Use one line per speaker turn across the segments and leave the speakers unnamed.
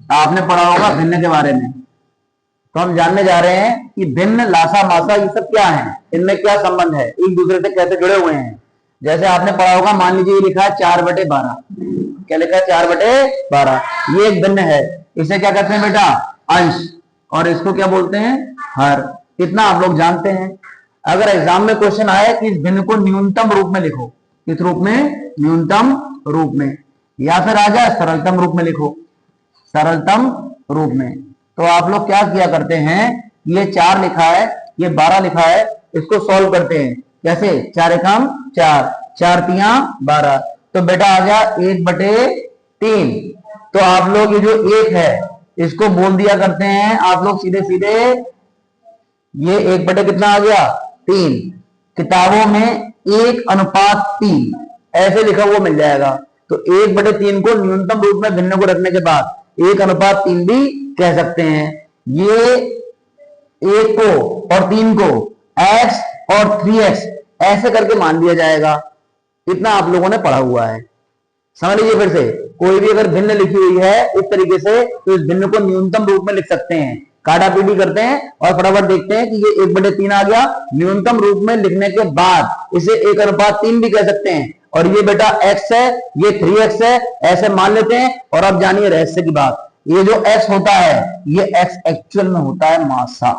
आपने पढ़ा होगा भिन्न के बारे में। तो हम जानने जा रहे हैं कि भिन्न, लासा, मासा ये सब क्या है, इनमें क्या संबंध है, एक दूसरे से कैसे जुड़े हुए हैं। जैसे आपने पढ़ा होगा, मान लीजिए ये लिखा है 4/12। क्या लिखा है? 4/12। ये एक भिन्न है, इसे क्या कहते हैं बेटा? अंश। और इसको क्या बोलते हैं? हर। इतना आप लोग जानते हैं। अगर एग्जाम में क्वेश्चन आए कि इस भिन्न को न्यूनतम रूप में लिखो, किस रूप में? न्यूनतम रूप में। या फिर आ जाए सरलतम रूप में लिखो, सरलतम रूप में। तो आप लोग क्या किया करते हैं, ये 4 लिखा है, ये 12 लिखा है, इसको सॉल्व करते हैं। कैसे? 4 एकम 4, 4 तिया 12। तो बेटा आ गया 1/3। तो आप लोग ये जो 1 है इसको बोल दिया करते हैं आप लोग सीधे सीधे, ये 1 कितना आ गया? 3। किताबों में 1:3 ऐसे लिखा हुआ मिल जाएगा। तो 1/3 को न्यूनतम रूप में भिन्न को रखने के बाद 1:3 भी कह सकते हैं। ये 1 को और 3 को x और 3x ऐसे करके मान लिया जाएगा। इतना आप लोगों ने पढ़ा हुआ है। समझ लीजिए फिर से, कोई भी अगर भिन्न लिखी हुई है इस तरीके से, तो इस भिन्न को न्यूनतम रूप में लिख सकते हैं। काटा पीटी करते हैं और फटाफट देखते हैं कि ये 1/3 आ गया। न्यूनतम रूप में लिखने के बाद इसे 1:3 भी कह सकते हैं। और ये बेटा x है, ये 3x है, ऐसे मान लेते हैं। और अब जानिए रहस्य की बात, ये जो x होता है, ये x एक्चुअल में होता है मासा।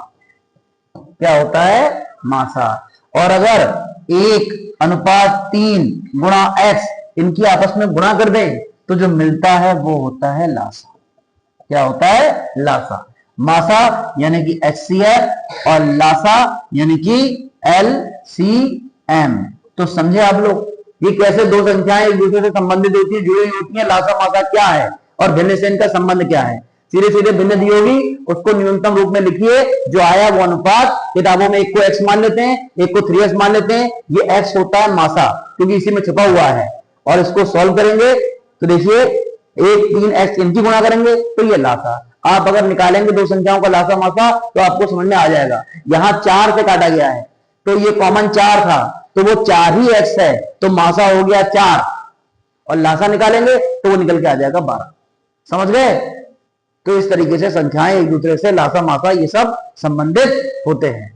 क्या होता है? मासा। और अगर 1:3 गुणा x इनकी आपस में गुणा कर दें तो जो मिलता है वो होता है लासा। क्या होता है? लासा। मासा यानी कि HCF और लासा यानी कि LCM। तो समझे आप लोग, ये कैसे दो संख्याएं एक दूसरे से संबंधित होती है, जुड़ी होती है। लासा मासा क्या है और भिन्न से इनका संबंध क्या है। सीधे सीधे भिन्न दी होगी, उसको न्यूनतम रूप में लिखिए, जो आया वो अनुपात। किताबों में 1 को x मान लेते हैं, 1 को 3x मान लेते हैं। ये x होता है मासा, क्योंकि इसी में छुपा हुआ है। और इसको सॉल्व करेंगे तो देखिए 1 3x इनकी गुणा करेंगे तो ये लासा। आप अगर निकालेंगे दो संख्याओं का लासा मासा तो आपको समझ में आ जाएगा। यहां 4 से काटा गया है तो ये कॉमन 4 था, तो वो 4 ही x है, तो मासा हो गया 4। और लासा निकालेंगे तो वो निकल के आ जाएगा 12। समझ गए? तो इस तरीके से संख्याएं एक दूसरे से, लासा मासा ये सब संबंधित होते हैं।